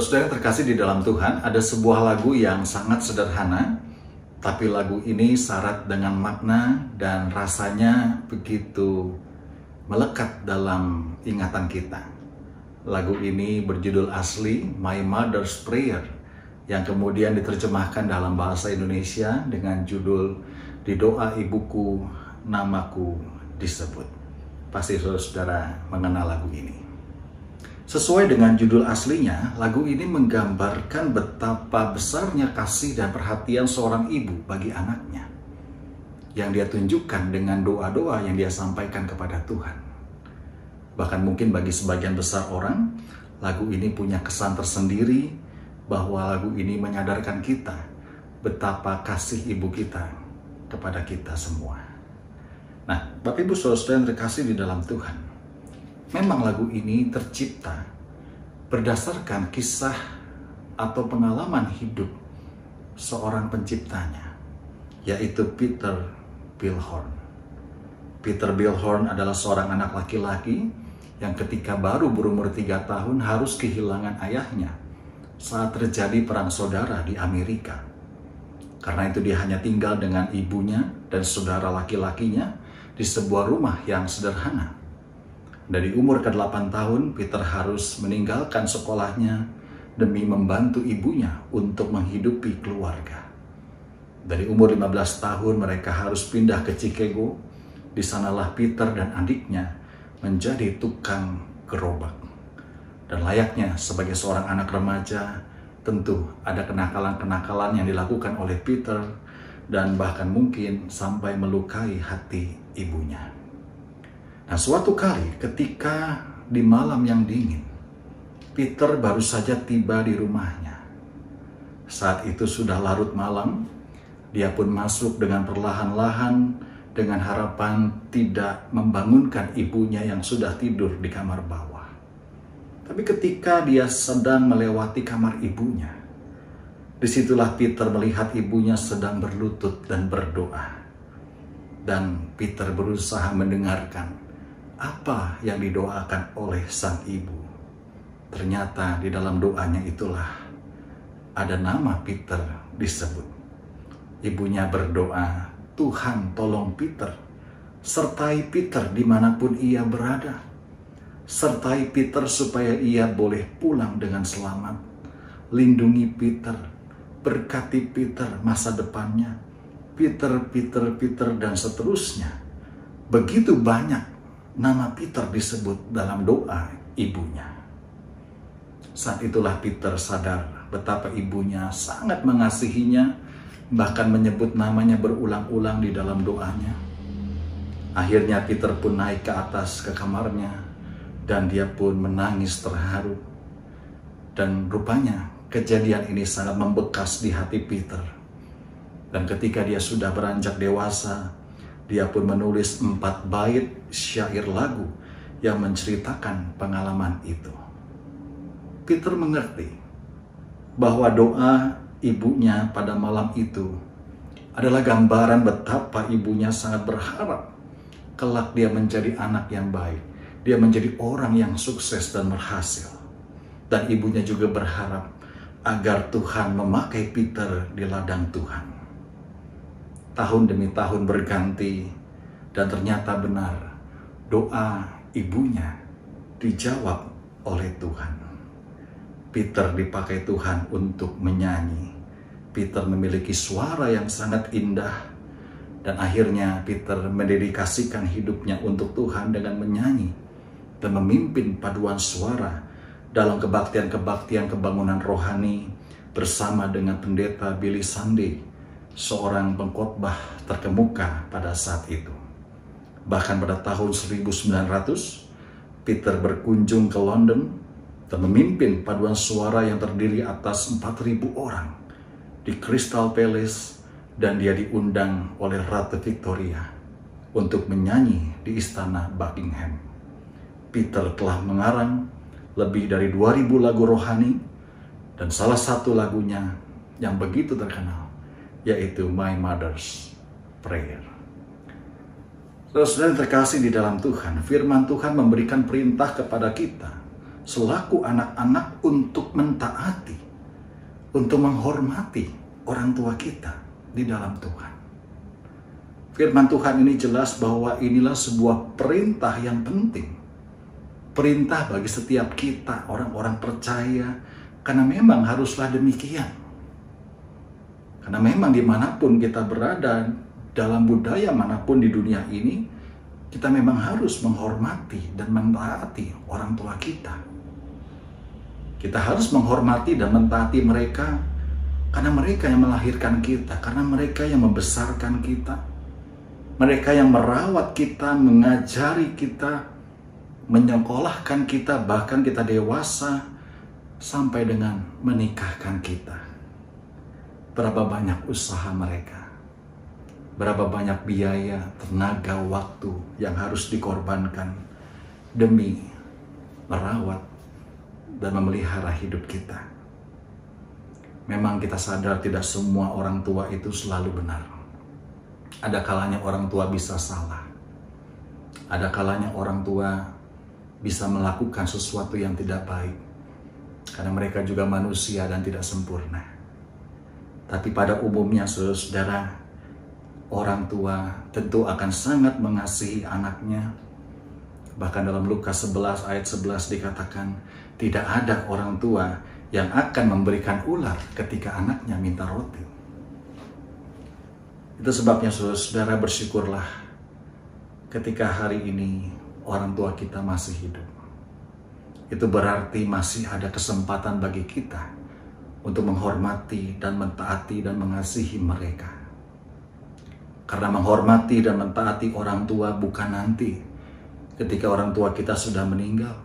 Saudara yang terkasih di dalam Tuhan, ada sebuah lagu yang sangat sederhana, tapi lagu ini syarat dengan makna dan rasanya begitu melekat dalam ingatan kita. Lagu ini berjudul asli My Mother's Prayer, yang kemudian diterjemahkan dalam bahasa Indonesia dengan judul Di Doa Ibuku Namaku Disebut. Pasti saudara mengenal lagu ini. Sesuai dengan judul aslinya, lagu ini menggambarkan betapa besarnya kasih dan perhatian seorang ibu bagi anaknya, yang dia tunjukkan dengan doa-doa yang dia sampaikan kepada Tuhan. Bahkan mungkin bagi sebagian besar orang, lagu ini punya kesan tersendiri, bahwa lagu ini menyadarkan kita betapa kasih ibu kita kepada kita semua. Nah, Bapak Ibu Saudara yang terkasih di dalam Tuhan, memang lagu ini tercipta berdasarkan kisah atau pengalaman hidup seorang penciptanya, yaitu Peter Bilhorn. Peter Bilhorn adalah seorang anak laki-laki yang ketika baru berumur 3 tahun harus kehilangan ayahnya saat terjadi perang saudara di Amerika. Karena itu dia hanya tinggal dengan ibunya dan saudara laki-lakinya di sebuah rumah yang sederhana. Dari umur ke-8 tahun, Peter harus meninggalkan sekolahnya demi membantu ibunya untuk menghidupi keluarga. Dari umur 15 tahun, mereka harus pindah ke Chicago. Di sanalah Peter dan adiknya menjadi tukang gerobak. Dan layaknya sebagai seorang anak remaja, tentu ada kenakalan-kenakalan yang dilakukan oleh Peter dan bahkan mungkin sampai melukai hati ibunya. Nah, suatu kali ketika di malam yang dingin, Peter baru saja tiba di rumahnya. Saat itu sudah larut malam, dia pun masuk dengan perlahan-lahan dengan harapan tidak membangunkan ibunya yang sudah tidur di kamar bawah. Tapi ketika dia sedang melewati kamar ibunya, disitulah Peter melihat ibunya sedang berlutut dan berdoa. Dan Peter berusaha mendengarkan apa yang didoakan oleh sang ibu. Ternyata di dalam doanya itulah ada nama Peter disebut. Ibunya berdoa, Tuhan tolong Peter, sertai Peter dimanapun ia berada. Sertai Peter supaya ia boleh pulang dengan selamat. Lindungi Peter, berkati Peter masa depannya. Peter, dan seterusnya. Begitu banyak nama Peter disebut dalam doa ibunya. Saat itulah Peter sadar betapa ibunya sangat mengasihinya, bahkan menyebut namanya berulang-ulang di dalam doanya. Akhirnya Peter pun naik ke atas ke kamarnya, dan dia pun menangis terharu. Dan rupanya kejadian ini sangat membekas di hati Peter. Dan ketika dia sudah beranjak dewasa, dia pun menulis 4 bait syair lagu yang menceritakan pengalaman itu. Peter mengerti bahwa doa ibunya pada malam itu adalah gambaran betapa ibunya sangat berharap kelak dia menjadi anak yang baik. Dia menjadi orang yang sukses dan berhasil. Dan ibunya juga berharap agar Tuhan memakai Peter di ladang Tuhan. Tahun demi tahun berganti, dan ternyata benar, doa ibunya dijawab oleh Tuhan. Peter dipakai Tuhan untuk menyanyi. Peter memiliki suara yang sangat indah, dan akhirnya Peter mendedikasikan hidupnya untuk Tuhan dengan menyanyi dan memimpin paduan suara dalam kebaktian-kebaktian kebangunan rohani bersama dengan pendeta Billy Sunday, seorang pengkhotbah terkemuka pada saat itu. Bahkan pada tahun 1900, Peter berkunjung ke London dan memimpin paduan suara yang terdiri atas 4.000 orang di Crystal Palace, dan dia diundang oleh Ratu Victoria untuk menyanyi di istana Buckingham. Peter telah mengarang lebih dari 2.000 lagu rohani, dan salah satu lagunya yang begitu terkenal yaitu My Mother's Prayer. Saudara yang terkasih di dalam Tuhan, firman Tuhan memberikan perintah kepada kita selaku anak-anak untuk mentaati, untuk menghormati orang tua kita di dalam Tuhan. Firman Tuhan ini jelas bahwa inilah sebuah perintah yang penting. Perintah bagi setiap kita, orang-orang percaya, karena memang haruslah demikian. Karena memang dimanapun kita berada, dalam budaya manapun di dunia ini, kita memang harus menghormati dan mentaati orang tua kita. Kita harus menghormati dan mentaati mereka, karena mereka yang melahirkan kita, karena mereka yang membesarkan kita, mereka yang merawat kita, mengajari kita, menyekolahkan kita, bahkan kita dewasa, sampai dengan menikahkan kita. Berapa banyak usaha mereka, berapa banyak biaya, tenaga, waktu yang harus dikorbankan demi merawat dan memelihara hidup kita. Memang kita sadar tidak semua orang tua itu selalu benar. Ada kalanya orang tua bisa salah. Ada kalanya orang tua bisa melakukan sesuatu yang tidak baik. Karena mereka juga manusia dan tidak sempurna. Tapi pada umumnya saudara, orang tua tentu akan sangat mengasihi anaknya. Bahkan dalam Lukas 11 ayat 11 dikatakan, tidak ada orang tua yang akan memberikan ular ketika anaknya minta roti. Itu sebabnya saudara, bersyukurlah ketika hari ini orang tua kita masih hidup. Itu berarti masih ada kesempatan bagi kita untuk menghormati dan mentaati dan mengasihi mereka. Karena menghormati dan mentaati orang tua bukan nanti ketika orang tua kita sudah meninggal,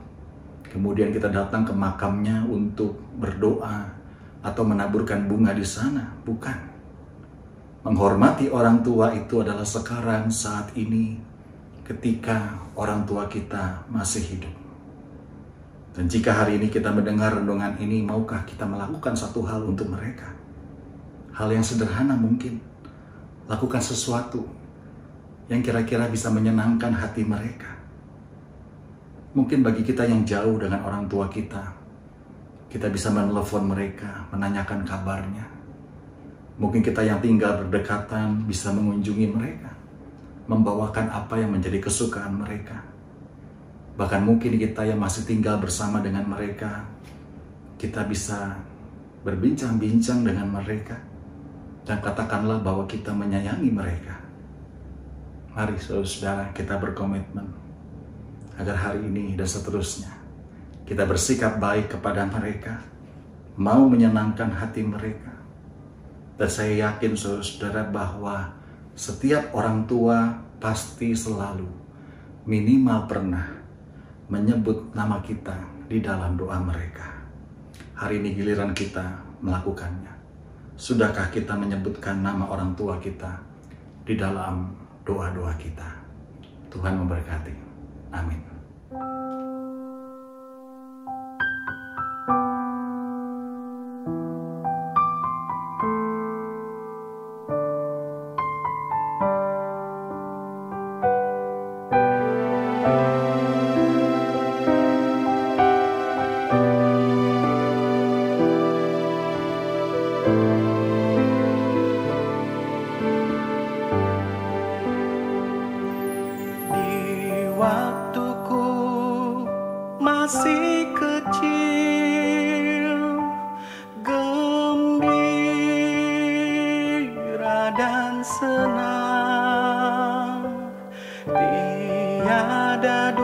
kemudian kita datang ke makamnya untuk berdoa atau menaburkan bunga di sana. Bukan. Menghormati orang tua itu adalah sekarang, saat ini, ketika orang tua kita masih hidup. Dan jika hari ini kita mendengar renungan ini, maukah kita melakukan satu hal untuk mereka? Hal yang sederhana mungkin. Lakukan sesuatu yang kira-kira bisa menyenangkan hati mereka. Mungkin bagi kita yang jauh dengan orang tua kita bisa menelepon mereka, menanyakan kabarnya. Mungkin kita yang tinggal berdekatan bisa mengunjungi mereka, membawakan apa yang menjadi kesukaan mereka. Bahkan mungkin kita yang masih tinggal bersama dengan mereka, kita bisa berbincang-bincang dengan mereka, dan katakanlah bahwa kita menyayangi mereka. Mari saudara, kita berkomitmen agar hari ini dan seterusnya kita bersikap baik kepada mereka, mau menyenangkan hati mereka. Dan saya yakin saudara bahwa setiap orang tua pasti selalu minimal pernah menyebut nama kita di dalam doa mereka. Hari ini giliran kita melakukannya. Sudahkah kita menyebutkan nama orang tua kita di dalam doa-doa kita? Tuhan memberkati. Amin. Waktuku masih kecil, gembira dan senang, tiada